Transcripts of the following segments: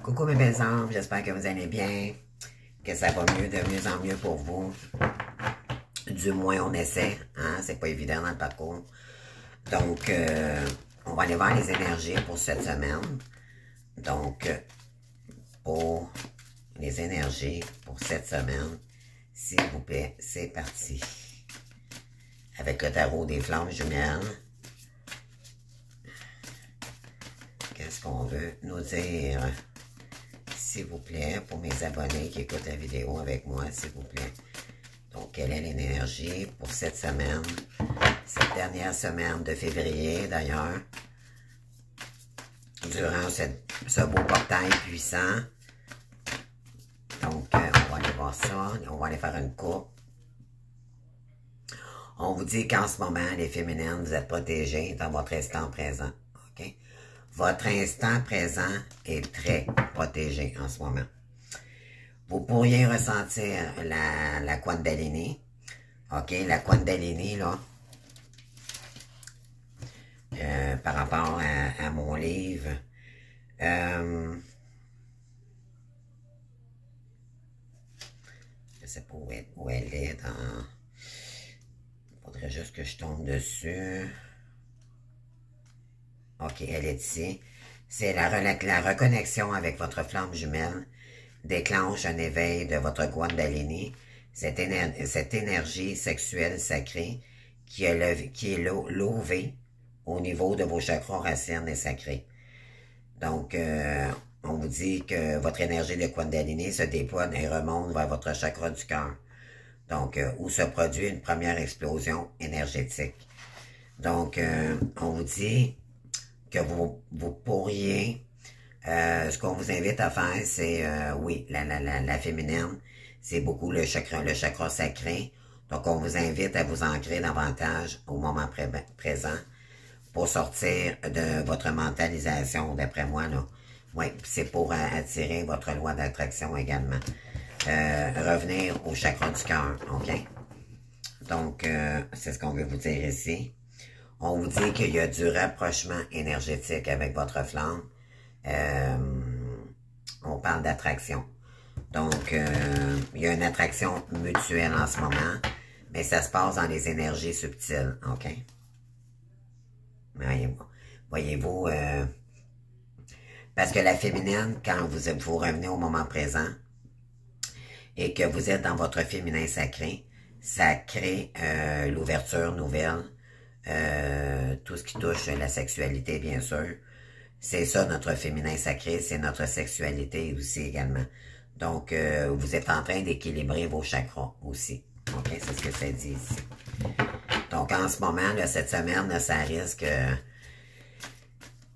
Coucou mes belles âmes, j'espère que vous allez bien, que ça va mieux, de mieux en mieux pour vous. Du moins on essaie, hein, c'est pas évident dans le parcours. Donc, on va aller voir les énergies pour cette semaine. Donc, pour les énergies pour cette semaine, s'il vous plaît, c'est parti. Avec le tarot des flammes jumelles. Qu'est-ce qu'on veut nous dire? S'il vous plaît, pour mes abonnés qui écoutent la vidéo avec moi, s'il vous plaît. Donc, quelle est l'énergie pour cette semaine? Cette dernière semaine de février, d'ailleurs. Durant ce beau portail puissant. Donc, on va aller voir ça. On va aller faire une coupe. On vous dit qu'en ce moment, les féminines, vous êtes protégées dans votre instant présent. OK? Votre instant présent est très protégé en ce moment. Vous pourriez ressentir la Kundalini. OK? La Kundalini, là, par rapport à mon livre. Je sais pas où elle est dans... Il faudrait juste que je tombe dessus. OK, elle est ici. C'est la reconnexion avec votre flamme jumelle déclenche un éveil de votre Kundalini, cette énergie sexuelle sacrée qui est levée au niveau de vos chakras racines et sacrés. Donc, on vous dit que votre énergie de Kundalini se déploie et remonte vers votre chakra du cœur. Donc, où se produit une première explosion énergétique. Donc, on vous dit que vous pourriez, ce qu'on vous invite à faire, c'est, oui, la féminine, c'est beaucoup le chakra sacré. Donc, on vous invite à vous ancrer davantage au moment présent pour sortir de votre mentalisation, d'après moi, là. Oui, c'est pour attirer votre loi d'attraction également. Revenir au chakra du cœur, OK? Donc, c'est ce qu'on veut vous dire ici. On vous dit qu'il y a du rapprochement énergétique avec votre flamme. On parle d'attraction. Donc, il y a une attraction mutuelle en ce moment, mais ça se passe dans les énergies subtiles, OK? Voyez-vous, parce que la féminine, quand vous revenez au moment présent et que vous êtes dans votre féminin sacré, ça crée l'ouverture nouvelle, tout ce qui touche la sexualité, bien sûr. C'est ça, notre féminin sacré, c'est notre sexualité aussi également. Donc, vous êtes en train d'équilibrer vos chakras aussi. OK, c'est ce que ça dit ici. Donc, en ce moment, là, cette semaine, là, ça risque...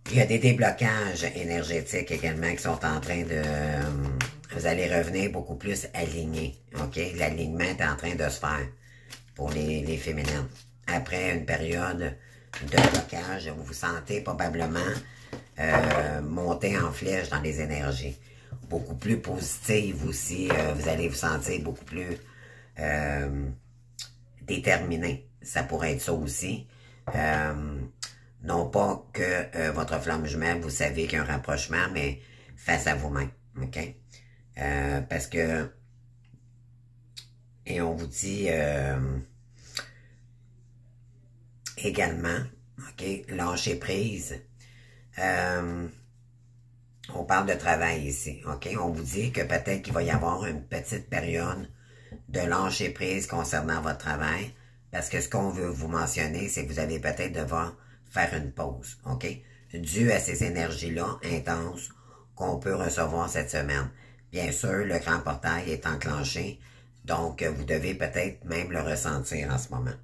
il y a des déblocages énergétiques également qui sont en train de... vous allez revenir beaucoup plus alignés. OK? L'alignement est en train de se faire pour les féminines. Après une période de blocage, vous vous sentez probablement monter en flèche dans les énergies. Beaucoup plus positive aussi. Vous allez vous sentir beaucoup plus déterminé. Ça pourrait être ça aussi. Non pas que votre flamme jumelle, vous savez qu'il y a un rapprochement, mais face à vous-même. OK? Parce que... Et on vous dit... également, OK, lâcher prise. On parle de travail ici, OK? On vous dit que peut-être qu'il va y avoir une petite période de lâcher prise concernant votre travail, parce que ce qu'on veut vous mentionner, c'est que vous allez peut-être devoir faire une pause, OK? Dû à ces énergies-là intenses qu'on peut recevoir cette semaine. Bien sûr, le grand portail est enclenché, donc vous devez peut-être même le ressentir en ce moment.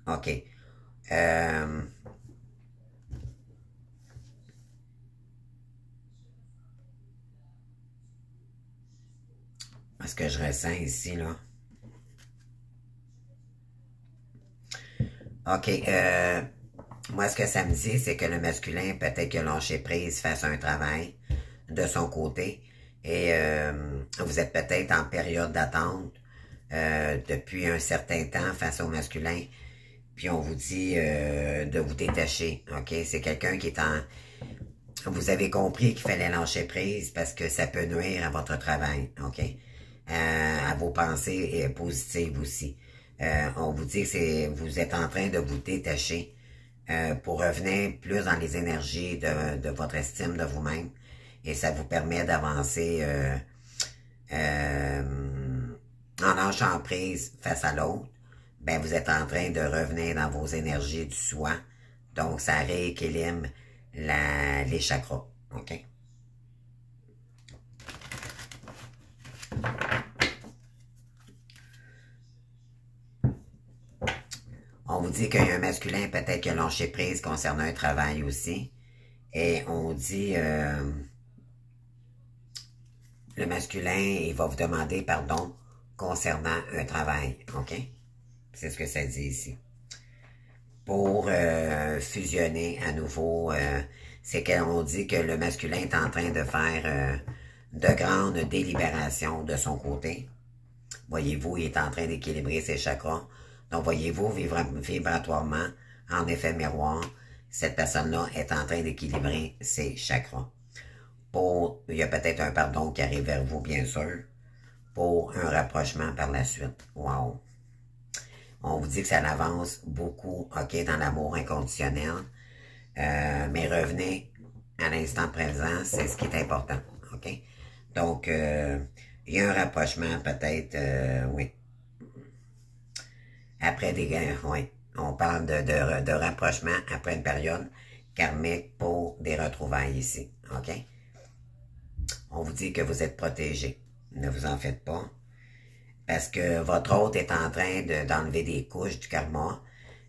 OK. Ce que je ressens ici, là. OK. Moi, ce que ça me dit, c'est que le masculin, peut-être que lâcher prise, fasse un travail de son côté. Et vous êtes peut-être en période d'attente depuis un certain temps face au masculin. Puis on vous dit de vous détacher, OK? C'est quelqu'un qui est en... vous avez compris qu'il fallait lâcher prise parce que ça peut nuire à votre travail, OK? À vos pensées positives aussi. On vous dit que vous êtes en train de vous détacher pour revenir plus dans les énergies de votre estime de vous-même et ça vous permet d'avancer en lâchant prise face à l'autre. Ben, vous êtes en train de revenir dans vos énergies du soi. Donc, ça rééquilibre les chakras. OK? On vous dit qu'il y a un masculin peut-être qui a lâché prise concernant un travail aussi. Et on dit, le masculin, il va vous demander pardon concernant un travail. OK? C'est ce que ça dit ici. Pour fusionner à nouveau, c'est qu'on dit que le masculin est en train de faire de grandes délibérations de son côté. Voyez-vous, il est en train d'équilibrer ses chakras. Donc, voyez-vous, vibratoirement, en effet miroir, cette personne-là est en train d'équilibrer ses chakras. Il y a peut-être un pardon qui arrive vers vous, bien sûr, pour un rapprochement par la suite. Wow! On vous dit que ça avance beaucoup, OK, dans l'amour inconditionnel. Mais revenez à l'instant présent, c'est ce qui est important, OK? Donc, il y a un rapprochement peut-être, oui. Après oui, on parle de rapprochement après une période karmique pour des retrouvailles ici, OK? On vous dit que vous êtes protégé. Ne vous en faites pas. Parce que votre hôte est en train d'enlever des couches du karma,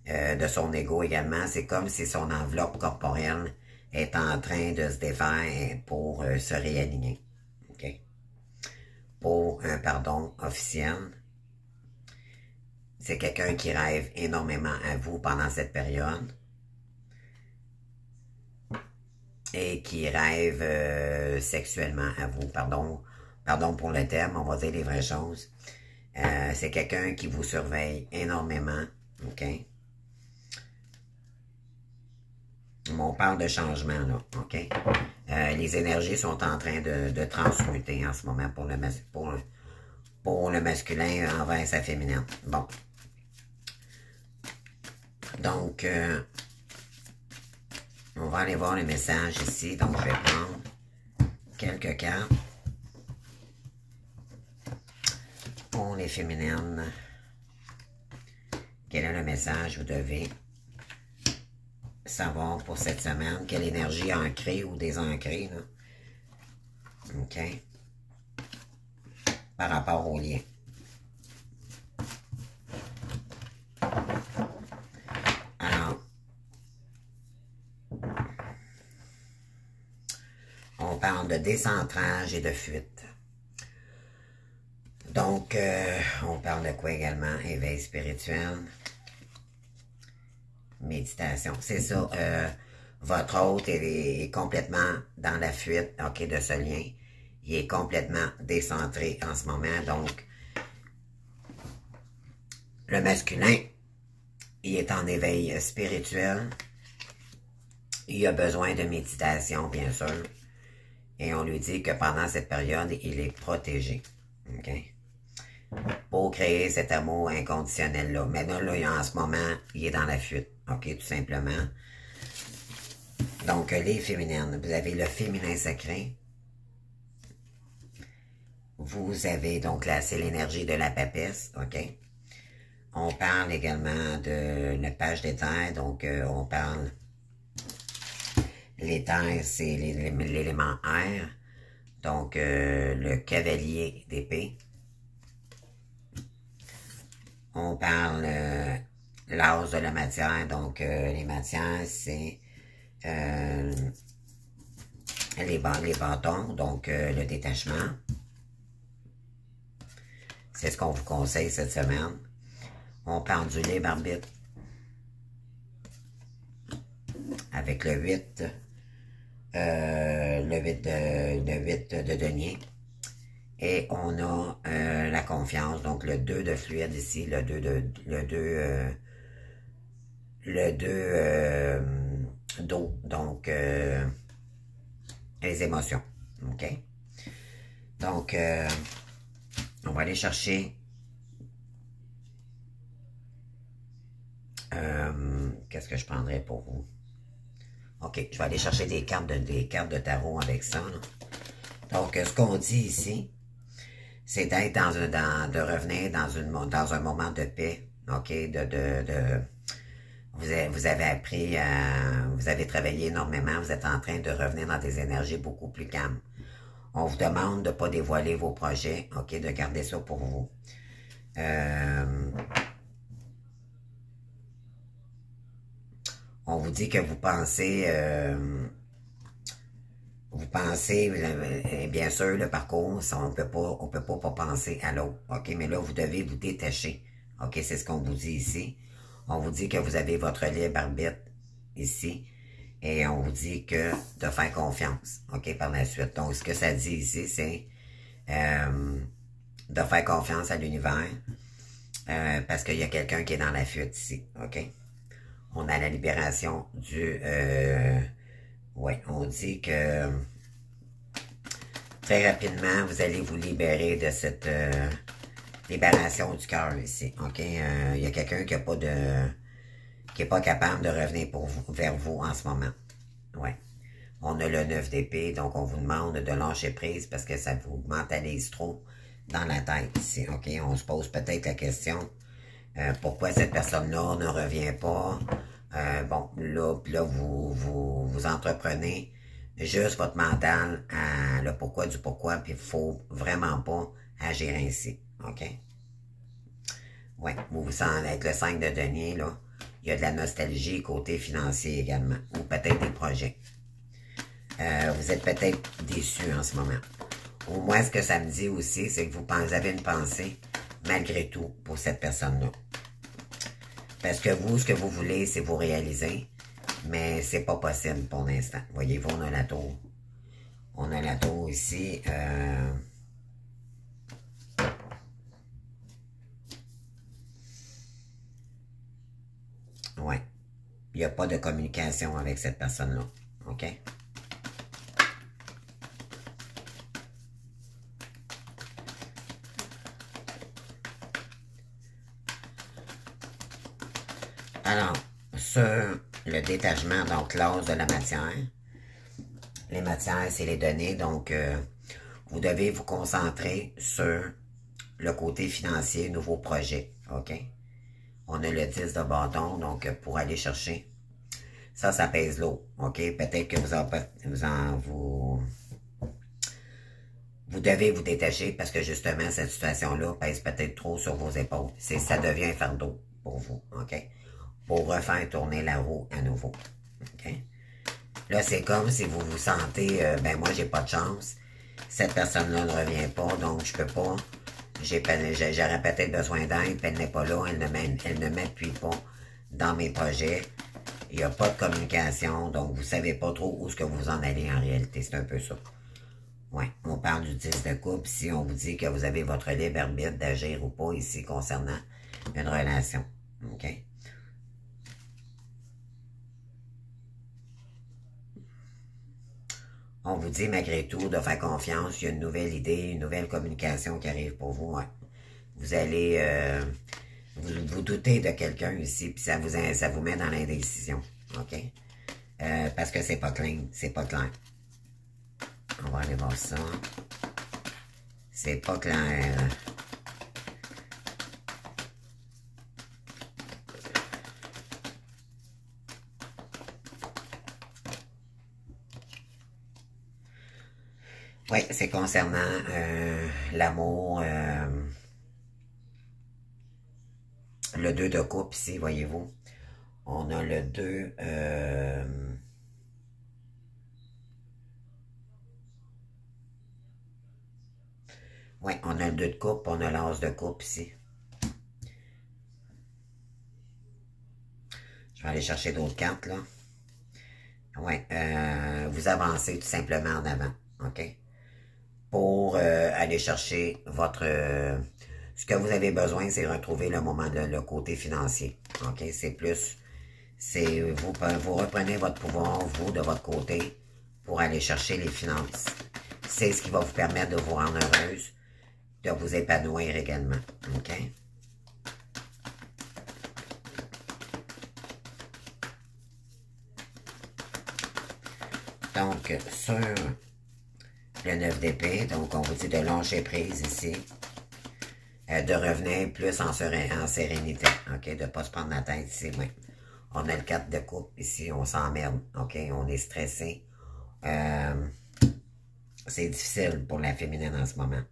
de son ego également. C'est comme si son enveloppe corporelle est en train de se défaire pour se réaligner. OK? Pour un pardon officiel. C'est quelqu'un qui rêve énormément à vous pendant cette période. Et qui rêve sexuellement à vous. Pardon pour le terme, on va dire les vraies choses. C'est quelqu'un qui vous surveille énormément, OK? On parle de changement, là, OK? Les énergies sont en train de transmuter en ce moment pour le masculin envers sa féminine. Bon. Donc, on va aller voir les messages ici. Donc, je vais prendre quelques cartes. Pour les féminines, quel est le message vous devez savoir pour cette semaine? Quelle énergie ancrée ou désancrée, là? OK? Par rapport au lien. Alors, on parle de décentrage et de fuite. Donc, on parle de quoi également? Éveil spirituel, méditation. C'est ça, votre hôte est complètement dans la fuite, OK, de ce lien. Il est complètement décentré en ce moment. Donc, le masculin, il est en éveil spirituel. Il a besoin de méditation, bien sûr. Et on lui dit que pendant cette période, il est protégé. OK? Pour créer cet amour inconditionnel-là. Mais là, en ce moment, il est dans la fuite. OK, tout simplement. Donc, les féminines. Vous avez le féminin sacré. Vous avez, donc là, c'est l'énergie de la papesse. OK? On parle également de la page d'éther. Donc, on parle... L'éther, c'est l'élément air. Donc, le cavalier d'épée. On parle l'as de la matière, donc les matières, c'est les bâtons, donc le détachement. C'est ce qu'on vous conseille cette semaine. On parle du libre arbitre avec le 8, le 8 de denier. Et on a la confiance, donc le 2 de fluide ici, le 2 d'eau. Donc, les émotions. OK? Donc, on va aller chercher... qu'est-ce que je prendrais pour vous? OK, je vais aller chercher des cartes de tarot avec ça. Là. Donc, ce qu'on dit ici, c'est d'être de revenir dans un moment de paix. OK? Vous avez appris, vous avez travaillé énormément, vous êtes en train de revenir dans des énergies beaucoup plus calmes. On vous demande de ne pas dévoiler vos projets, OK, de garder ça pour vous. On vous dit que vous pensez, bien sûr, le parcours, on peut pas penser à l'autre, OK, mais là, vous devez vous détacher, OK, c'est ce qu'on vous dit ici. On vous dit que vous avez votre libre arbitre ici, et on vous dit que de faire confiance, OK, par la suite. Donc, ce que ça dit ici, c'est de faire confiance à l'univers, parce qu'il y a quelqu'un qui est dans la fuite ici, OK? On a la libération du... ouais, on dit que très rapidement, vous allez vous libérer de cette libération du cœur ici, OK? Il y a quelqu'un qui est pas capable de revenir vers vous en ce moment. Ouais. On a le 9 d'épée, donc on vous demande de lâcher prise parce que ça vous mentalise trop dans la tête ici, OK? On se pose peut-être la question, pourquoi cette personne-là ne revient pas? Bon, là vous entreprenez juste votre mental à le pourquoi du pourquoi, puis il faut vraiment pas agir ainsi, OK? Ouais, vous sentez avec le 5 de denier, là, il y a de la nostalgie côté financier également, ou peut-être des projets. Vous êtes peut-être déçu en ce moment. Au moins, ce que ça me dit aussi, c'est que vous avez une pensée, malgré tout, pour cette personne-là. Parce que vous, ce que vous voulez, c'est vous réaliser, mais c'est pas possible pour l'instant. Voyez-vous, on a la tour. On a la tour ici. Ouais. Il n'y a pas de communication avec cette personne-là. OK? Alors, sur le détachement, donc l'os de la matière, les matières, c'est les données, donc vous devez vous concentrer sur le côté financier, nouveaux projets, OK? On a le 10 de bâton, donc pour aller chercher, ça pèse lourd, OK? Peut-être que vous devez vous détacher parce que justement, cette situation-là pèse peut-être trop sur vos épaules. Ça devient un fardeau pour vous, OK? Pour refaire tourner la roue à nouveau. OK? Là, c'est comme si vous vous sentez, ben moi, j'ai pas de chance. Cette personne-là ne revient pas, donc je peux pas. J'aurais peut-être besoin d'aide, puis elle n'est pas là, elle ne m'appuie pas dans mes projets. Il n'y a pas de communication, donc vous savez pas trop où est-ce que vous en allez en réalité. C'est un peu ça. Ouais, on parle du 10 de coupe. Si on vous dit que vous avez votre libre arbitre d'agir ou pas ici concernant une relation. OK? On vous dit malgré tout de faire confiance, il y a une nouvelle idée, une nouvelle communication qui arrive pour vous. Ouais. Vous allez vous doutez de quelqu'un ici, puis ça vous met dans l'indécision. OK? Parce que c'est pas clair. C'est pas clair. On va aller voir ça. C'est pas clair. Oui, c'est concernant l'amour, le 2 de coupe ici, voyez-vous. On a le 2... oui, on a le 2 de coupe, on a l'as de coupe ici. Je vais aller chercher d'autres cartes, là. Oui, vous avancez tout simplement en avant, OK? Pour aller chercher votre... ce que vous avez besoin, c'est retrouver le côté financier. OK? C'est plus... Vous reprenez votre pouvoir, vous, de votre côté, pour aller chercher les finances. C'est ce qui va vous permettre de vous rendre heureuse, de vous épanouir également. OK? Donc, sur le 9 d'épée, donc on vous dit de lâcher prise ici, de revenir plus en sérénité, OK? De ne pas se prendre la tête ici, oui. On a le 4 de coupe ici, on s'emmerde, OK? On est stressé. C'est difficile pour la féminine en ce moment.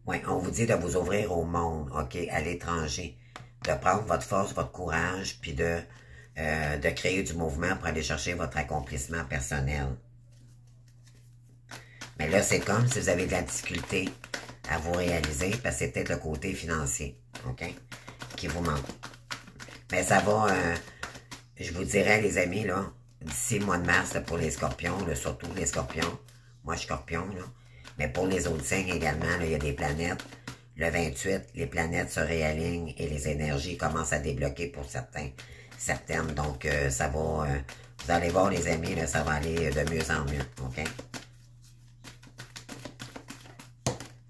Oui, on vous dit de vous ouvrir au monde, OK? À l'étranger. De prendre votre force, votre courage, puis de créer du mouvement pour aller chercher votre accomplissement personnel. Mais là, c'est comme si vous avez de la difficulté à vous réaliser, parce que c'est peut-être le côté financier, OK? Qui vous manque. Mais ça va, je vous dirais, les amis, là, d'ici le mois de mars, là, pour les scorpions, là, surtout les scorpions, moi je suis scorpion, là, mais pour les autres signes également, là, il y a des planètes. Le 28, les planètes se réalignent et les énergies commencent à débloquer pour certaines. Donc, ça va, vous allez voir les amis, là, ça va aller de mieux en mieux, OK?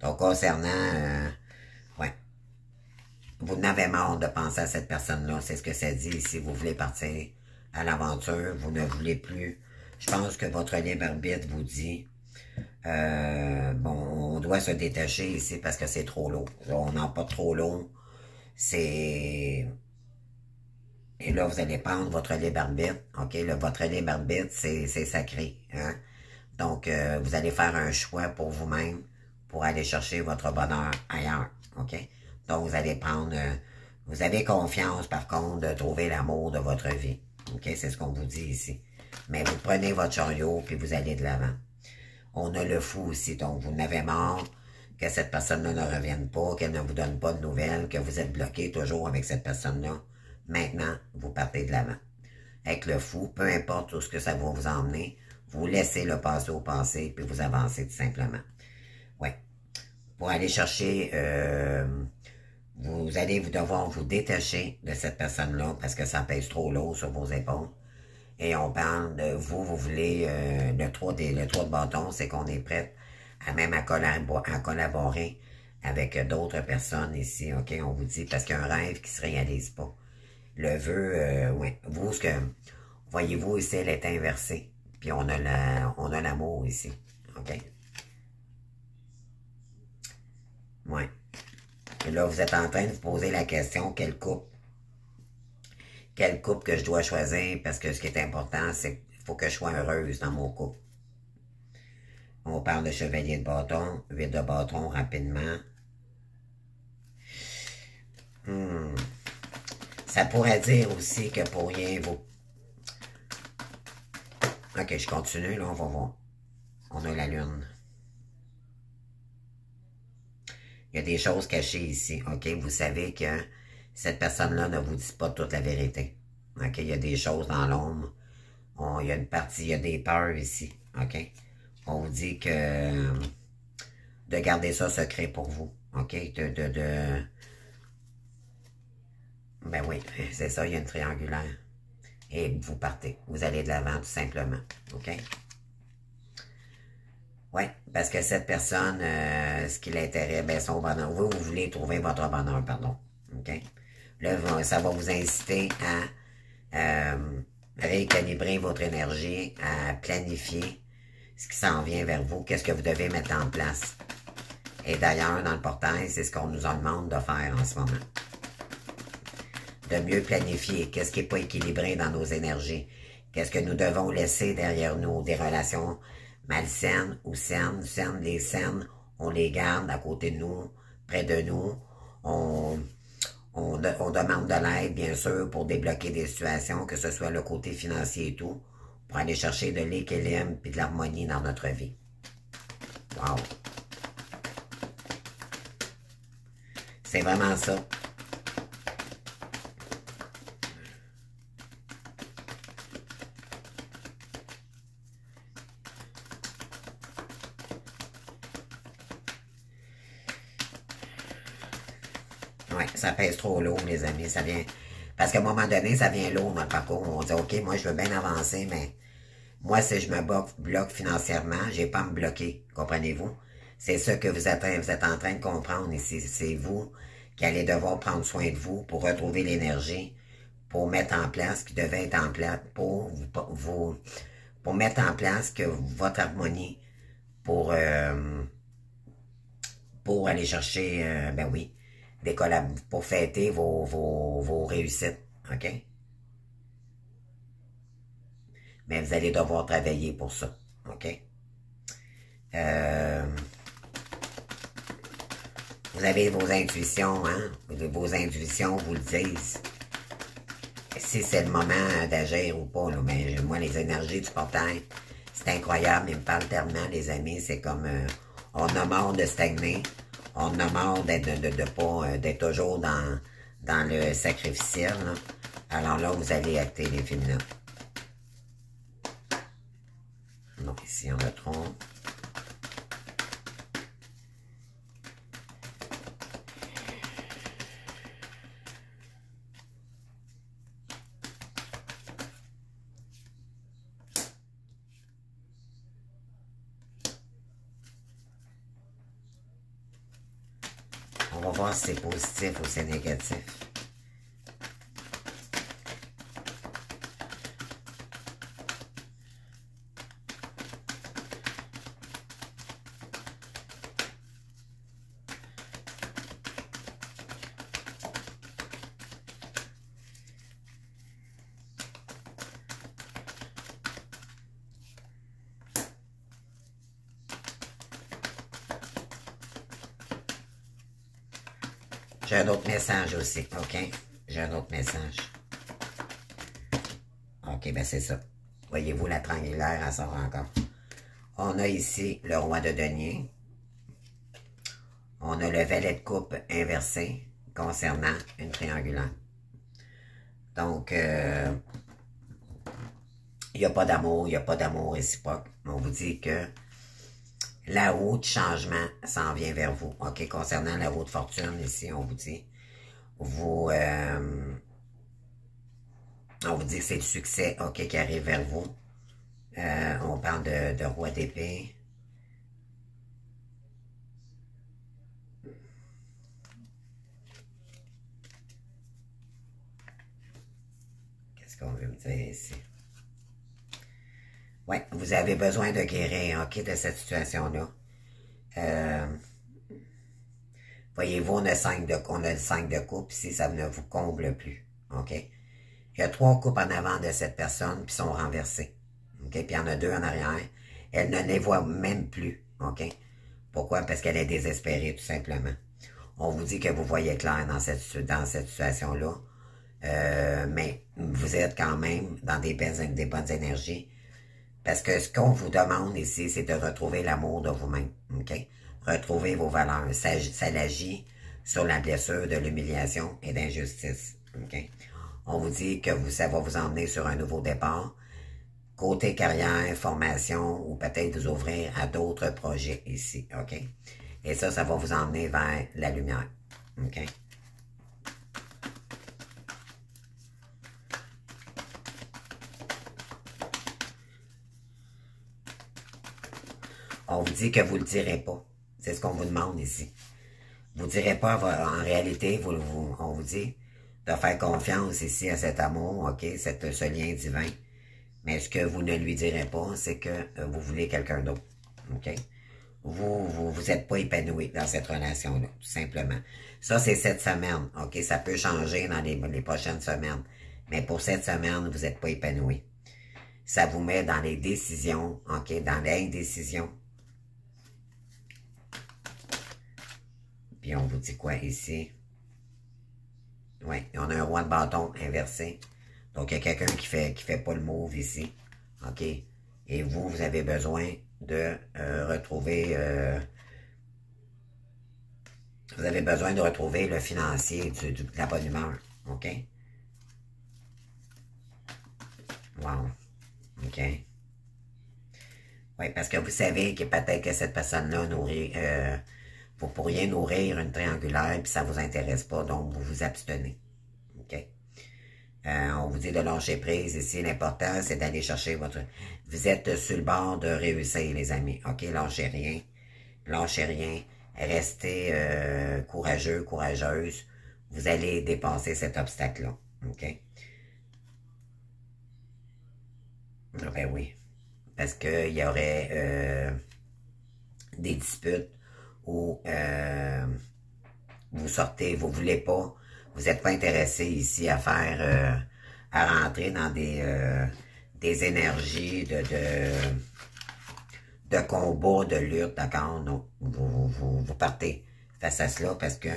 Donc, concernant, ouais, vous n'avez marre de penser à cette personne-là, c'est ce que ça dit. Si vous voulez partir à l'aventure, vous ne voulez plus. Je pense que votre libre arbitre vous dit, bon, on doit se détacher ici parce que c'est trop lourd. On n'a pas trop lourd. C'est... Et là, vous allez prendre votre libre arbitre. OK? Votre libre arbitre, c'est sacré. Hein? Donc, vous allez faire un choix pour vous-même pour aller chercher votre bonheur ailleurs. OK? Donc, vous allez prendre... vous avez confiance, par contre, de trouver l'amour de votre vie. OK? C'est ce qu'on vous dit ici. Mais vous prenez votre chariot puis vous allez de l'avant. On a le fou aussi. Donc, vous n'avez marre que cette personne-là ne revienne pas, qu'elle ne vous donne pas de nouvelles, que vous êtes bloqué toujours avec cette personne-là. Maintenant, vous partez de l'avant. Avec le fou, peu importe où ce que ça va vous emmener, vous laissez le passé au passé, puis vous avancez tout simplement. Oui. Pour aller chercher, vous allez devoir vous détacher de cette personne-là parce que ça pèse trop lourd sur vos épaules. Et on parle de vous voulez, le 3 de bâton, c'est qu'on est prêt à collaborer avec d'autres personnes ici, OK? On vous dit, parce qu'il y a un rêve qui se réalise pas. Le vœu, oui. Vous, ce que, voyez-vous ici, elle est inversée. Puis on a l'amour ici, OK? Oui. Et là, vous êtes en train de vous poser la question, quelle couple que je dois choisir, parce que ce qui est important, c'est qu'il faut que je sois heureuse dans mon couple. On parle de chevalier de bâton, 8 de bâton rapidement. Ça pourrait dire aussi que pour rien vous... OK, je continue, là, on va voir. On a la lune. Il y a des choses cachées ici, OK? Vous savez que cette personne-là ne vous dit pas toute la vérité. OK? Il y a des choses dans l'ombre. Il y a une partie, il y a des peurs ici, OK? On vous dit que de garder ça secret pour vous, OK? Ben oui, c'est ça, il y a une triangulaire. Et vous partez. Vous allez de l'avant, tout simplement, OK? Oui, parce que cette personne, ce qui l'intéresse, ben son bonheur. Vous voulez trouver votre bonheur, pardon. OK? Là, ça va vous inciter à rééquilibrer votre énergie, à planifier ce qui s'en vient vers vous, qu'est-ce que vous devez mettre en place. Et d'ailleurs, dans le portail, c'est ce qu'on nous en demande de faire en ce moment. De mieux planifier, qu'est-ce qui n'est pas équilibré dans nos énergies, qu'est-ce que nous devons laisser derrière nous, des relations malsaines ou saines. Les saines, on les garde à côté de nous, près de nous. On demande de l'aide, bien sûr, pour débloquer des situations, que ce soit le côté financier et tout, pour aller chercher de l'équilibre et de l'harmonie dans notre vie. Wow! C'est vraiment ça. Ouais, ça pèse trop lourd, les amis. Ça vient. Parce qu'à un moment donné, ça vient lourd, notre parcours. On dit, OK, moi, je veux bien avancer, mais Moi, si je me bloque financièrement, j'ai pas à me bloquer, comprenez-vous? C'est ça que vous êtes en train de comprendre ici. C'est vous qui allez devoir prendre soin de vous pour retrouver l'énergie, pour mettre en place ce qui devait être en place, pour mettre en place que votre harmonie, pour aller chercher, ben oui, des collabs, pour fêter vos réussites, OK? Mais vous allez devoir travailler pour ça, OK? Euh, vous avez vos intuitions, hein? Vos intuitions vous le disent. Si c'est le moment d'agir ou pas, là, mais moi, les énergies du portail, c'est incroyable, ils me parlent tellement, les amis, c'est comme, on a marre de stagner, on a marre d'être toujours dans le sacrificiel, là. Alors là, vous allez acter les féminins. Donc ici, on le trompe. On va voir si c'est positif ou c'est négatif. J'ai un autre message aussi, OK? J'ai un autre message. OK, ben c'est ça. Voyez-vous, la triangulaire, elle sort encore. On a ici le roi de denier. On a le valet de coupe inversé concernant une triangulaire. Donc, il n'y a pas d'amour, il n'y a pas d'amour réciproque. On vous dit que la roue de changement s'en vient vers vous. OK, concernant la roue de fortune, ici, on vous dit, on vous dit que c'est le succès, OK, qui arrive vers vous. On parle de roi d'épée. Qu'est-ce qu'on veut me dire ici? Oui, vous avez besoin de guérir, OK, de cette situation-là. Voyez-vous, on a le 5 de coupe ici, ça ne vous comble plus, OK? Il y a 3 coupes en avant de cette personne, puis sont renversées, OK? Puis il y en a 2 en arrière. Elle ne les voit même plus, OK? Pourquoi? Parce qu'elle est désespérée, tout simplement. On vous dit que vous voyez clair dans cette situation-là, mais vous êtes quand même dans des bonnes énergies, parce que ce qu'on vous demande ici, c'est de retrouver l'amour de vous-même, OK? Retrouver vos valeurs. Ça l'agit sur la blessure de l'humiliation et d'injustice, OK? On vous dit que ça va vous emmener sur un nouveau départ, côté carrière, formation, ou peut-être vous ouvrir à d'autres projets ici, OK? Et ça va vous emmener vers la lumière, OK? On vous dit que vous ne le direz pas. C'est ce qu'on vous demande ici. Vous ne direz pas, en réalité, on vous dit de faire confiance ici à cet amour, OK, ce lien divin. Mais ce que vous ne lui direz pas, c'est que vous voulez quelqu'un d'autre, OK? Vous êtes pas épanoui dans cette relation-là, tout simplement. Ça, c'est cette semaine, OK? Ça peut changer dans les prochaines semaines. Mais pour cette semaine, vous n'êtes pas épanoui. Ça vous met dans les décisions, OK? Dans l'indécision. Puis on vous dit quoi ici? Oui, on a un roi de bâton inversé. Donc, il y a quelqu'un qui fait pas le move ici. OK? Et vous avez besoin de retrouver... vous avez besoin de retrouver le financier de la bonne humeur. OK? Wow. OK? Oui, parce que vous savez que peut-être que cette personne-là nourrit... vous pourriez nourrir une triangulaire, puis ça vous intéresse pas, donc vous vous abstenez. OK? On vous dit de lâcher prise ici. L'important, c'est d'aller chercher votre... Vous êtes sur le bord de réussir, les amis. OK? Lâchez rien. Lâchez rien. Restez courageux, courageuse. Vous allez dépasser cet obstacle-là. OK? Ben oui. Parce qu'il y aurait des disputes où vous sortez, vous voulez pas, vous n'êtes pas intéressé ici à faire, à rentrer dans des énergies de combat, de lutte, d'accord? Non, vous partez face à cela parce que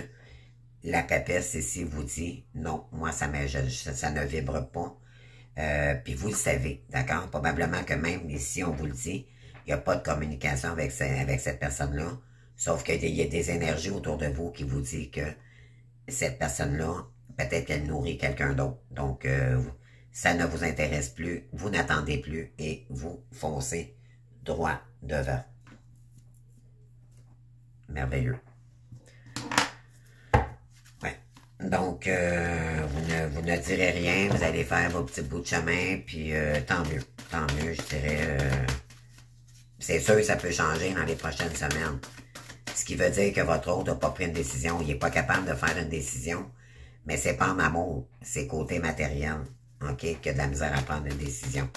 la papesse ici vous dit, non, moi ça ne vibre pas. Puis vous le savez, d'accord? Probablement que même ici, on vous le dit, il n'y a pas de communication avec cette personne-là, sauf qu'il y a des énergies autour de vous qui vous disent que cette personne-là, peut-être qu'elle nourrit quelqu'un d'autre. Donc, ça ne vous intéresse plus, vous n'attendez plus et vous foncez droit devant. Merveilleux. Ouais. Donc, vous ne direz rien, vous allez faire vos petits bouts de chemin, puis tant mieux, je dirais. C'est sûr que ça peut changer dans les prochaines semaines. Ce qui veut dire que votre autre n'a pas pris une décision, il n'est pas capable de faire une décision, mais c'est pas en amour, c'est côté matériel, OK, qu'il y a de la misère à prendre une décision.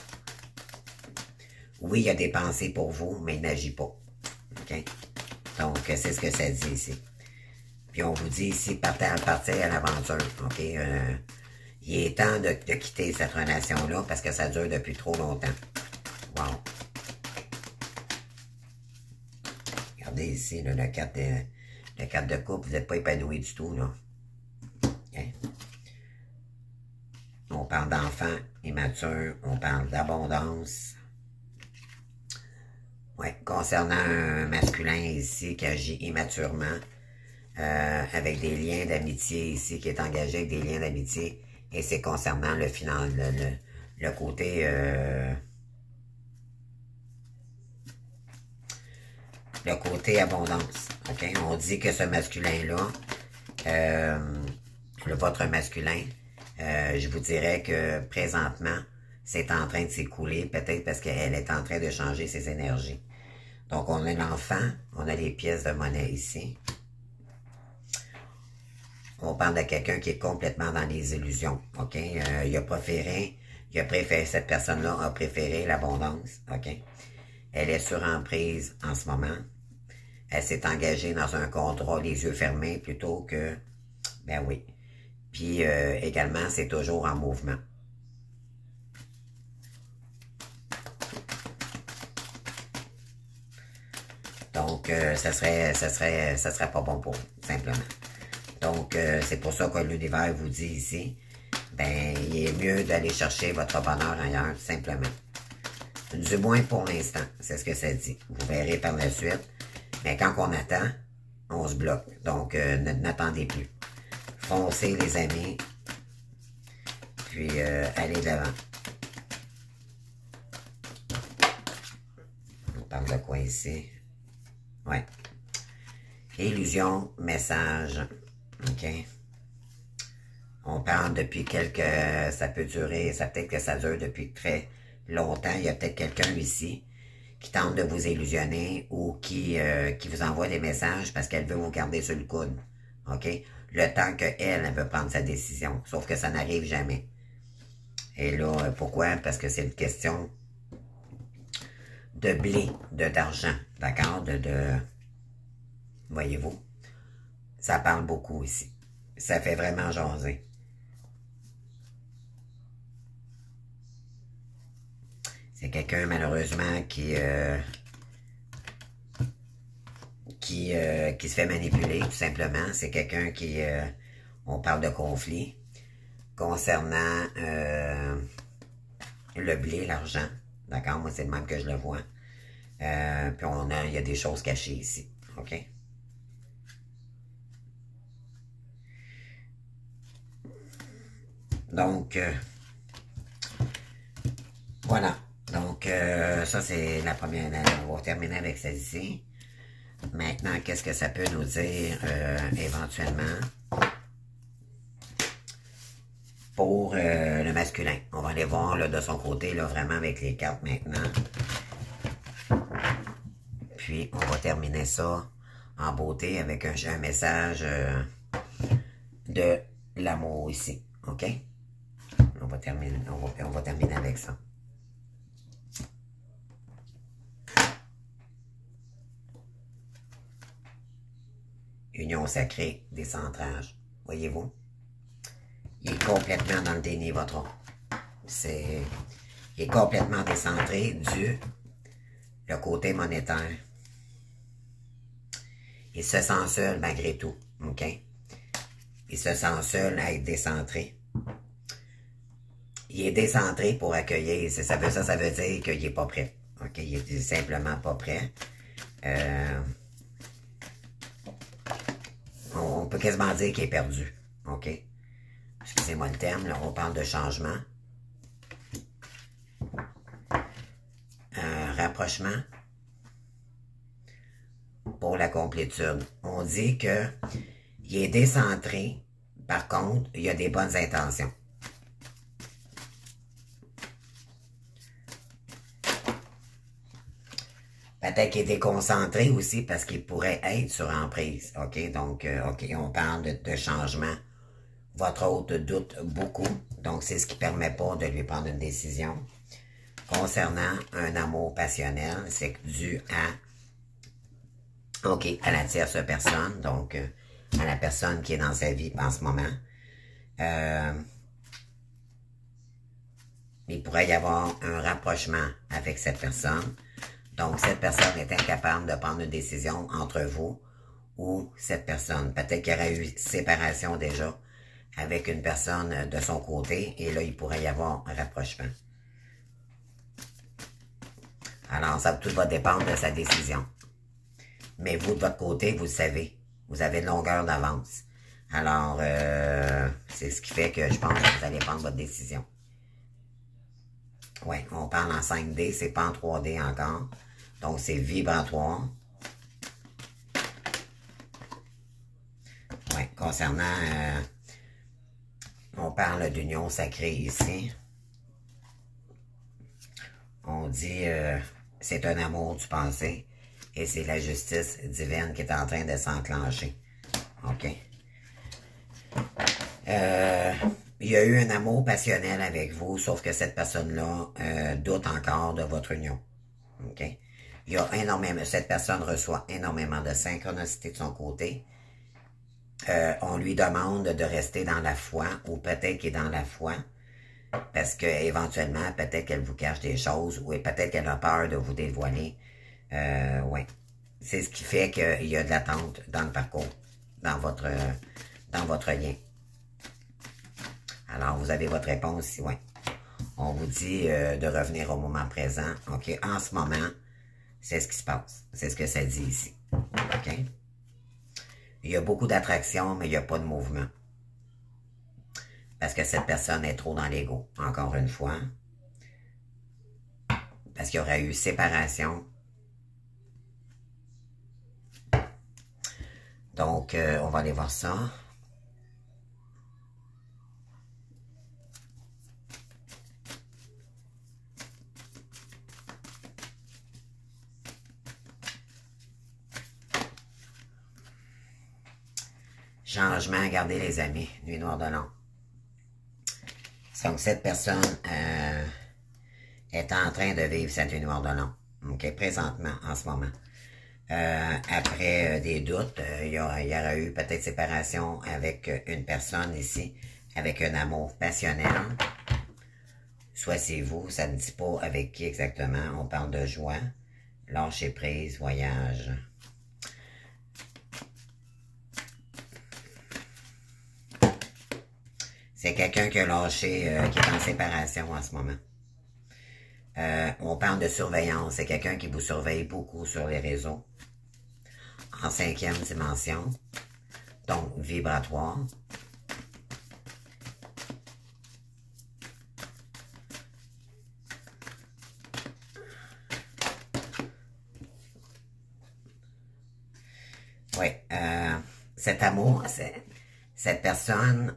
Oui, il y a des pensées pour vous, mais il n'agit pas, OK? Donc, c'est ce que ça dit ici. Puis on vous dit ici, partez à l'aventure, OK? Il est temps de quitter cette relation-là parce que ça dure depuis trop longtemps. Wow. Regardez ici, là, le 4 de coupe, vous n'êtes pas épanoui du tout, là. Okay. On parle d'enfants immatures, on parle d'abondance. Ouais, concernant un masculin ici qui agit immaturement, avec des liens d'amitié ici, qui est engagé avec des liens d'amitié, et c'est concernant le final, le côté... le côté abondance, OK? On dit que ce masculin-là, votre masculin, je vous dirais que présentement, c'est en train de s'écouler, peut-être parce qu'elle est en train de changer ses énergies. Donc, on a l'enfant, on a les pièces de monnaie ici. On parle de quelqu'un qui est complètement dans les illusions, OK? Cette personne-là a préféré l'abondance, OK? Elle est sur emprise en ce moment. Elle s'est engagée dans un contrat les yeux fermés plutôt que... Ben oui. Puis également, c'est toujours en mouvement. Donc, ça serait pas bon pour vous, simplement. Donc, c'est pour ça que l'univers vous dit ici, ben, il est mieux d'aller chercher votre bonheur ailleurs, tout simplement. Du moins pour l'instant, c'est ce que ça dit. Vous verrez par la suite. Mais quand on attend, on se bloque. Donc, n'attendez plus. Foncez, les amis. Puis, allez devant. On parle de quoi ici? Ouais. Illusion, message. OK? On parle depuis ça peut durer, ça peut-être que ça dure depuis très longtemps. Il y a peut-être quelqu'un ici qui tente de vous illusionner ou qui vous envoie des messages parce qu'elle veut vous garder sur le coude. OK? Le temps qu'elle veut prendre sa décision. Sauf que ça n'arrive jamais. Et là, pourquoi? Parce que c'est une question de blé, d'argent. D'accord? Voyez-vous? Ça parle beaucoup ici. Ça fait vraiment jaser. C'est quelqu'un, malheureusement, qui se fait manipuler, tout simplement. C'est quelqu'un qui... on parle de conflit concernant le blé, l'argent. D'accord? Moi, c'est le même que je le vois. Puis il y a des choses cachées ici. OK? Donc, voilà. Donc, ça, c'est la première. On va terminer avec celle-ci. Maintenant, qu'est-ce que ça peut nous dire éventuellement pour le masculin. On va aller voir là, de son côté, là, vraiment avec les cartes maintenant. Puis, on va terminer ça en beauté avec un message de l'amour ici. OK? On va terminer avec ça. Union sacrée, décentrage. Voyez-vous? Il est complètement dans le déni, votre homme. Il est complètement décentré du le côté monétaire. Il se sent seul malgré tout. OK? Il se sent seul à être décentré. Il est décentré pour accueillir. Ça veut dire qu'il n'est pas prêt. OK? Il est simplement pas prêt. On peut quasiment dire qu'il est perdu. OK? Excusez-moi le terme, là, on parle de changement. Un rapprochement pour la complétude. On dit que il est décentré, par contre, il a des bonnes intentions. Peut-être qu'il est déconcentré aussi parce qu'il pourrait être sur emprise. OK? Donc, OK, on parle de changement. Votre hôte doute beaucoup. Donc, c'est ce qui ne permet pas de lui prendre une décision. Concernant un amour passionnel, c'est dû à la tierce personne. Donc, à la personne qui est dans sa vie en ce moment. Il pourrait y avoir un rapprochement avec cette personne. Donc, cette personne est incapable de prendre une décision entre vous ou cette personne. Peut-être qu'il y aurait eu séparation déjà avec une personne de son côté et là, il pourrait y avoir un rapprochement. Alors, ça tout va dépendre de sa décision. Mais vous, de votre côté, vous le savez. Vous avez une longueur d'avance. Alors, c'est ce qui fait que je pense que vous allez prendre votre décision. Oui, on parle en 5D, c'est pas en 3D encore. Donc, c'est vibratoire. Oui, concernant... on parle d'union sacrée ici. On dit... c'est un amour du passé. Et c'est la justice divine qui est en train de s'enclencher. OK? Il y a eu un amour passionnel avec vous, sauf que cette personne-là doute encore de votre union. OK? Il y a énormément, cette personne reçoit énormément de synchronicité de son côté. On lui demande de rester dans la foi, ou peut-être qu'il est dans la foi, parce que éventuellement, peut-être qu'elle vous cache des choses, ou peut-être qu'elle a peur de vous dévoiler. Ouais. C'est ce qui fait qu'il y a de l'attente dans le parcours, dans votre lien. Alors, vous avez votre réponse ici, oui. On vous dit de revenir au moment présent. OK, en ce moment, c'est ce qui se passe. C'est ce que ça dit ici. OK? Il y a beaucoup d'attraction, mais il n'y a pas de mouvement. Parce que cette personne est trop dans l'ego, encore une fois. Parce qu'il y aurait eu séparation. Donc, on va aller voir ça. Changement, gardez les amis. Nuit noire de l'ombre. Donc, cette personne est en train de vivre cette nuit noire de l'ombre. OK, présentement, en ce moment. Après des doutes, il y aura eu peut-être séparation avec une personne ici, avec un amour passionnel. Soit c'est vous, ça ne dit pas avec qui exactement. On parle de joie, lâcher prise, voyage. C'est quelqu'un qui a lâché, qui est en séparation en ce moment. On parle de surveillance. C'est quelqu'un qui vous surveille beaucoup sur les réseaux. En 5e dimension. Donc, vibratoire. Oui. Cet amour, cette personne...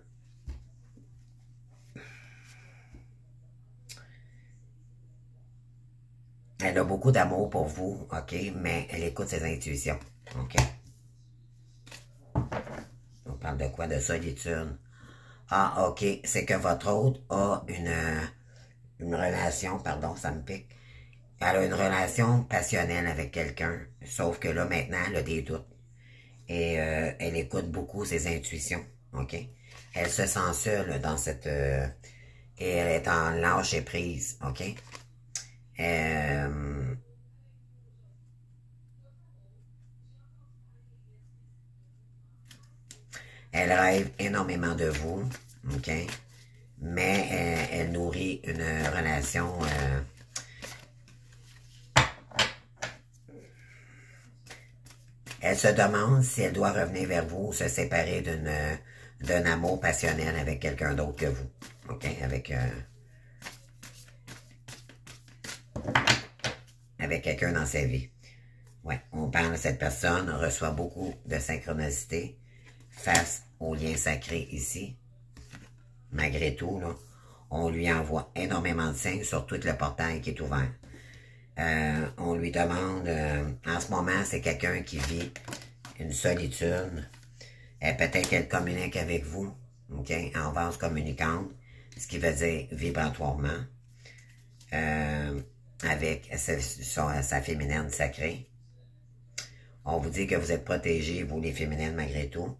Elle a beaucoup d'amour pour vous, OK, mais elle écoute ses intuitions, OK? On parle de quoi? De solitude. Ah, OK, c'est que votre hôte a une relation, pardon, ça me pique. Elle a une relation passionnelle avec quelqu'un, sauf que là, maintenant, elle a des doutes. Et elle écoute beaucoup ses intuitions, OK? Elle se sent seule dans cette... et elle est en lâcher prise, OK? Elle rêve énormément de vous, OK? Mais elle nourrit une relation... elle se demande si elle doit revenir vers vous ou se séparer d'un amour passionnel avec quelqu'un d'autre que vous, OK? Avec quelqu'un dans sa vie. Ouais, on parle de cette personne, reçoit beaucoup de synchronicité face au lien sacré ici. Malgré tout, là, on lui envoie énormément de signes sur tout le portail qui est ouvert. On lui demande, en ce moment, c'est quelqu'un qui vit une solitude. Peut-être qu'elle communique avec vous, ok, en vase communicante, ce qui veut dire vibratoirement, avec sa féminine sacrée. On vous dit que vous êtes protégés, vous les féminines, malgré tout.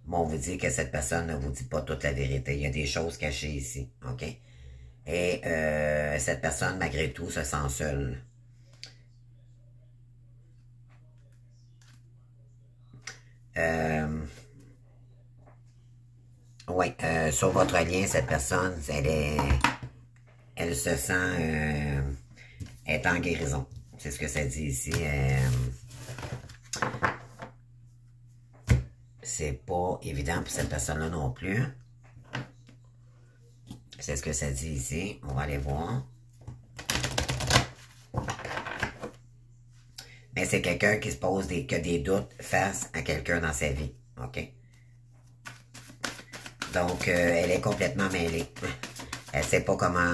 Mais on vous dit que cette personne ne vous dit pas toute la vérité. Il y a des choses cachées ici, ok? Et cette personne, malgré tout, se sent seule. Oui, sur votre lien, cette personne, elle se sent est en guérison. C'est ce que ça dit ici. C'est pas évident pour cette personne-là non plus. C'est ce que ça dit ici. On va aller voir. Mais c'est quelqu'un qui se pose que des doutes face à quelqu'un dans sa vie. OK? Donc, elle est complètement mêlée. Elle ne sait pas comment,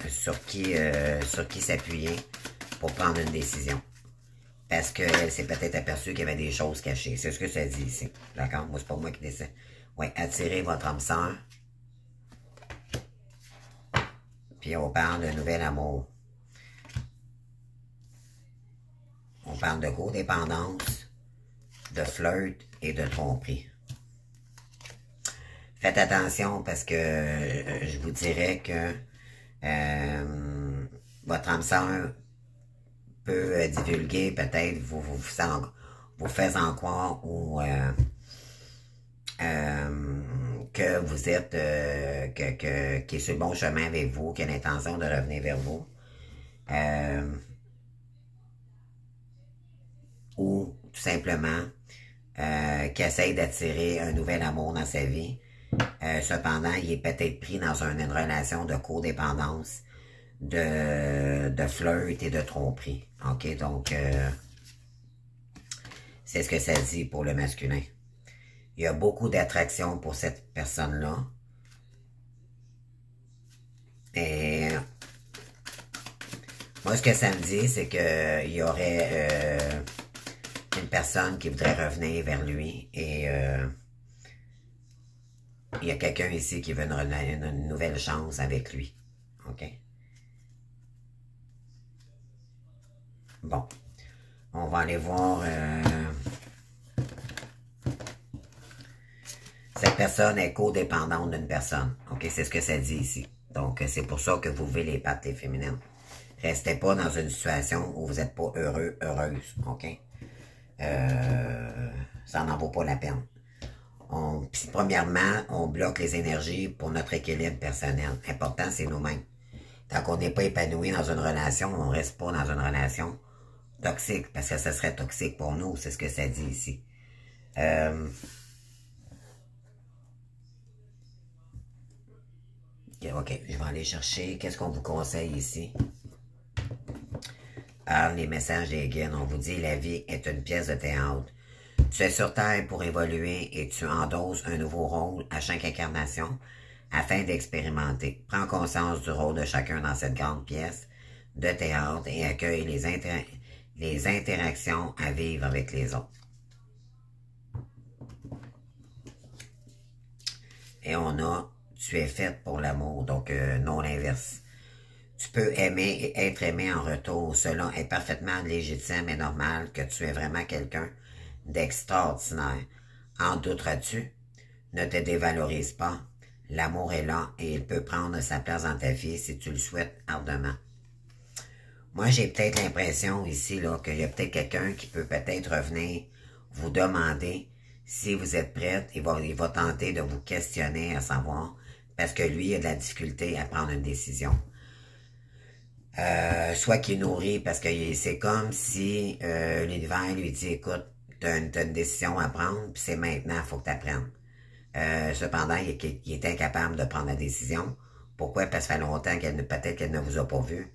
sur qui s'appuyer pour prendre une décision. Parce qu'elle s'est peut-être aperçue qu'il y avait des choses cachées. C'est ce que ça dit ici. D'accord? Moi, c'est pas moi qui décide. Oui, attirez votre âme sœur. Puis on parle de nouvel amour. On parle de codépendance, de flirt et de tromperie. Faites attention parce que je vous dirais que votre âme sœur peut divulguer, peut-être vous faisant croire ou que vous êtes qui est sur le bon chemin avec vous, qui a l'intention de revenir vers vous. Ou tout simplement qui essaye d'attirer un nouvel amour dans sa vie. Cependant, il est peut-être pris dans une relation de codépendance, de flirt et de tromperie. OK? Donc, c'est ce que ça dit pour le masculin. Il y a beaucoup d'attraction pour cette personne-là. Et moi, ce que ça me dit, c'est qu'il y aurait une personne qui voudrait revenir vers lui et il y a quelqu'un ici qui veut une nouvelle chance avec lui. OK? Bon. On va aller voir... cette personne est codépendante d'une personne. OK? C'est ce que ça dit ici. Donc, c'est pour ça que vous vivez les pattes, les féminines. Restez pas dans une situation où vous n'êtes pas heureux, heureuse. OK? Ça n'en vaut pas la peine. Premièrement, on bloque les énergies pour notre équilibre personnel. L'important, c'est nous-mêmes. Tant qu'on n'est pas épanoui dans une relation, on ne reste pas dans une relation toxique, parce que ça serait toxique pour nous, c'est ce que ça dit ici. OK, je vais aller chercher. Qu'est-ce qu'on vous conseille ici? Alors, les messages des guides, on vous dit, la vie est une pièce de théâtre. Tu es sur Terre pour évoluer et tu endosses un nouveau rôle à chaque incarnation afin d'expérimenter. Prends conscience du rôle de chacun dans cette grande pièce de théâtre et accueille les interactions à vivre avec les autres. Et on a « tu es faite pour l'amour », donc non l'inverse. Tu peux aimer et être aimé en retour. Cela est parfaitement légitime et normal que tu es vraiment quelqu'un d'extraordinaire. En douteras-tu? Ne te dévalorise pas. L'amour est là et il peut prendre sa place dans ta vie si tu le souhaites ardemment. Moi, j'ai peut-être l'impression ici là qu'il y a peut-être quelqu'un qui peut peut-être revenir vous demander si vous êtes prête. Il va tenter de vous questionner à savoir, parce que lui, il a de la difficulté à prendre une décision. Soit qu'il nourrit, parce que c'est comme si l'univers lui dit, écoute, t'as une décision à prendre, puis c'est maintenant, il faut que tu apprennes. Cependant, il est incapable de prendre la décision. Pourquoi? Parce que ça fait longtemps peut-être qu'elle ne vous a pas vu.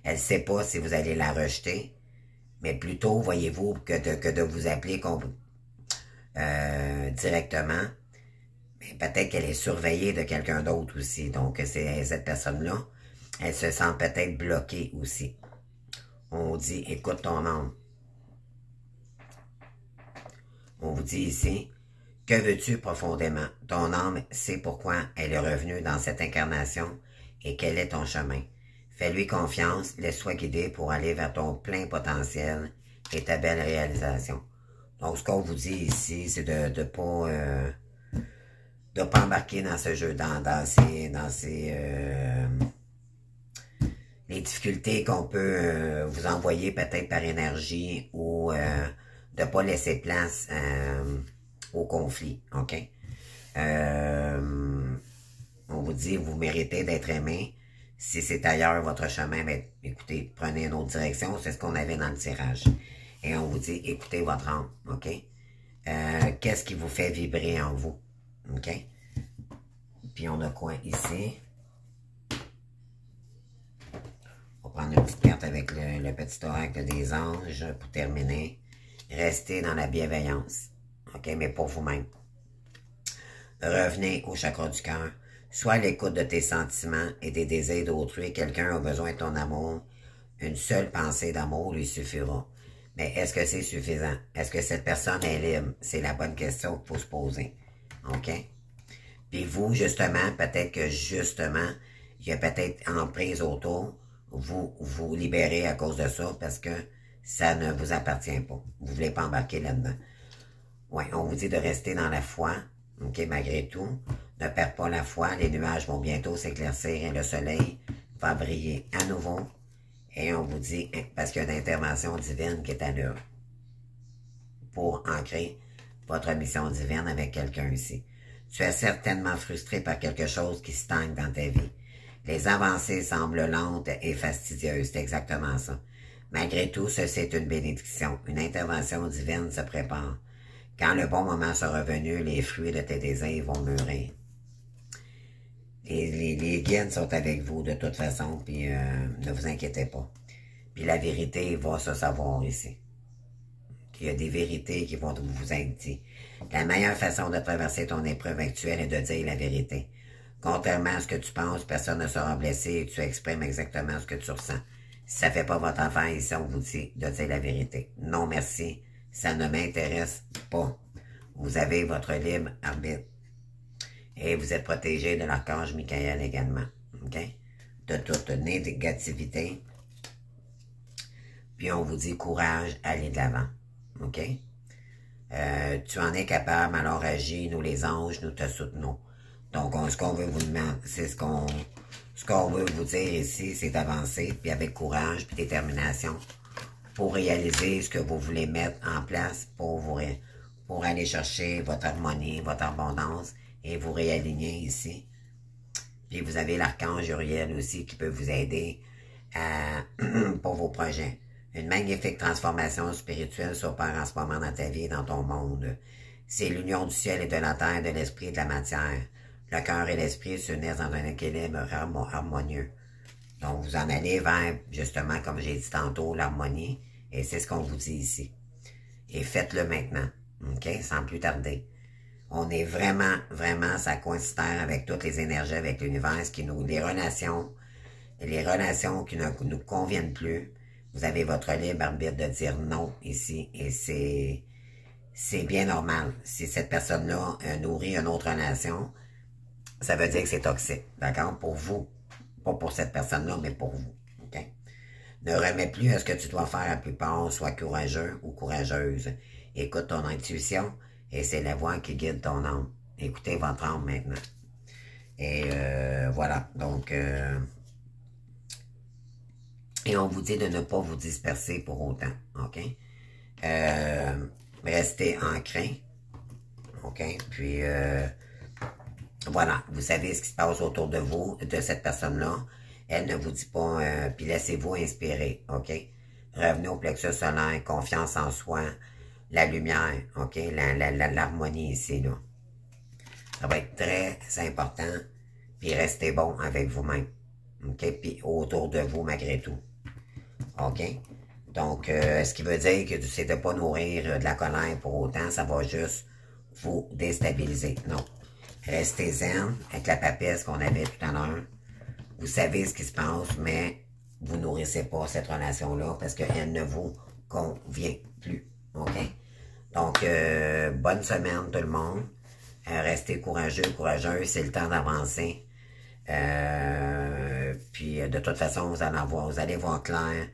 Elle ne sait pas si vous allez la rejeter, mais plutôt, voyez-vous, que de vous appeler directement, mais peut-être qu'elle est surveillée de quelqu'un d'autre aussi. Donc, cette personne-là, elle se sent peut-être bloquée aussi. On vous dit, écoute ton âme. On vous dit ici, que veux-tu profondément? Ton âme sait pourquoi elle est revenue dans cette incarnation et quel est ton chemin. Fais-lui confiance, laisse-toi guider pour aller vers ton plein potentiel et ta belle réalisation. Donc, ce qu'on vous dit ici, c'est de pas embarquer dans ce jeu, dans les difficultés qu'on peut vous envoyer peut-être par énergie ou de pas laisser place au conflit, ok? On vous dit, vous méritez d'être aimé. Si c'est ailleurs votre chemin, ben, écoutez, prenez une autre direction. C'est ce qu'on avait dans le tirage. Et on vous dit, écoutez votre âme, ok? Qu'est-ce qui vous fait vibrer en vous, ok? Puis on a quoi ici? On va prendre une petite carte avec le petit oracle des anges pour terminer. Restez dans la bienveillance, ok? Mais pour vous-même. Revenez au chakra du cœur. Sois à l'écoute de tes sentiments et des désirs d'autrui. Quelqu'un a besoin de ton amour. Une seule pensée d'amour lui suffira. Mais est-ce que c'est suffisant? Est-ce que cette personne est libre? C'est la bonne question qu'il faut se poser. OK? Puis vous, justement, peut-être que justement, il y a peut-être emprise autour. Vous libérez à cause de ça parce que ça ne vous appartient pas. Vous ne voulez pas embarquer là-dedans. Oui, on vous dit de rester dans la foi. OK, malgré tout. Ne perdez pas la foi, les nuages vont bientôt s'éclaircir et le soleil va briller à nouveau. Et on vous dit, parce qu'il y a une intervention divine qui est à l'heure pour ancrer votre mission divine avec quelqu'un ici. Tu es certainement frustré par quelque chose qui stagne dans ta vie. Les avancées semblent lentes et fastidieuses, c'est exactement ça. Malgré tout, ceci est une bénédiction. Une intervention divine se prépare. Quand le bon moment sera venu, les fruits de tes désirs vont mûrir. Les guides sont avec vous de toute façon, puis ne vous inquiétez pas. Puis la vérité va se savoir ici. Il y a des vérités qui vont vous indiquer. La meilleure façon de traverser ton épreuve actuelle est de dire la vérité. Contrairement à ce que tu penses, personne ne sera blessé et tu exprimes exactement ce que tu ressens. Si ça ne fait pas votre affaire, ici on vous dit de dire la vérité. Non merci, ça ne m'intéresse pas. Vous avez votre libre arbitre. Et vous êtes protégé de l'archange Michael également. OK? De toute négativité. Puis on vous dit courage, allez de l'avant. OK? Tu en es capable, alors agis, nous les anges, nous te soutenons. Donc, ce qu'on veut vous demander, c'est ce qu'on veut vous dire ici, c'est d'avancer, puis avec courage, puis détermination, pour réaliser ce que vous voulez mettre en place pour aller chercher votre harmonie, votre abondance, et vous réaligner ici. Puis vous avez l'archange Uriel aussi qui peut vous aider pour vos projets. Une magnifique transformation spirituelle s'opère en ce moment dans ta vie et dans ton monde. C'est l'union du ciel et de la terre, de l'esprit et de la matière. Le cœur et l'esprit s'unissent dans un équilibre harmonieux. Donc vous en allez vers, justement, comme j'ai dit tantôt, l'harmonie. Et c'est ce qu'on vous dit ici. Et faites-le maintenant, OK? Sans plus tarder. On est vraiment, vraiment, ça coïncide avec toutes les énergies, avec l'univers, les relations, les relations qui ne nous conviennent plus, vous avez votre libre arbitre de dire non ici, et c'est bien normal. Si cette personne-là nourrit une autre relation, ça veut dire que c'est toxique, d'accord? Pour vous, pas pour cette personne-là, mais pour vous, ok? Ne remets plus à ce que tu dois faire la plupart, sois courageux ou courageuse. Écoute ton intuition, et c'est la voix qui guide ton âme. Écoutez votre âme maintenant. Et voilà, donc... et on vous dit de ne pas vous disperser pour autant, ok? Restez ancré, ok? Puis, voilà, vous savez ce qui se passe autour de vous, de cette personne-là. Elle ne vous dit pas, puis laissez-vous inspirer, ok? Revenez au plexus solaire, confiance en soi, la lumière, ok? L'harmonie ici, là. Ça va être très important, puis restez bon avec vous-même, ok? Puis autour de vous, malgré tout, ok? Donc, ce qui veut dire que c'est de ne pas nourrir de la colère pour autant, ça va juste vous déstabiliser. Non. Restez zen avec la papesse qu'on avait tout à l'heure. Vous savez ce qui se passe, mais vous nourrissez pas cette relation-là parce qu'elle ne vous convient plus. OK? Donc, bonne semaine tout le monde. Restez courageux, courageuse. C'est le temps d'avancer. Puis, de toute façon, vous allez voir clair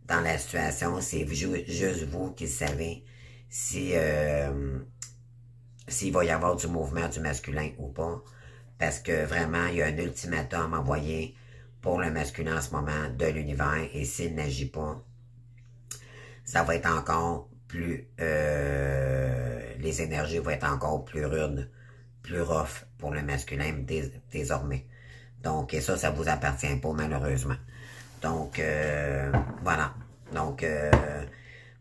dans la situation. C'est juste vous qui savez si... s'il va y avoir du mouvement du masculin ou pas, parce que vraiment, il y a un ultimatum envoyé pour le masculin en ce moment de l'univers, et s'il n'agit pas, ça va être encore plus, les énergies vont être encore plus rudes, plus rough pour le masculin désormais. Donc, et ça vous appartient pas malheureusement. Donc, voilà. Donc,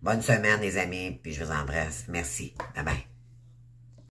bonne semaine les amis, puis je vous embrasse. Merci. Bye bye.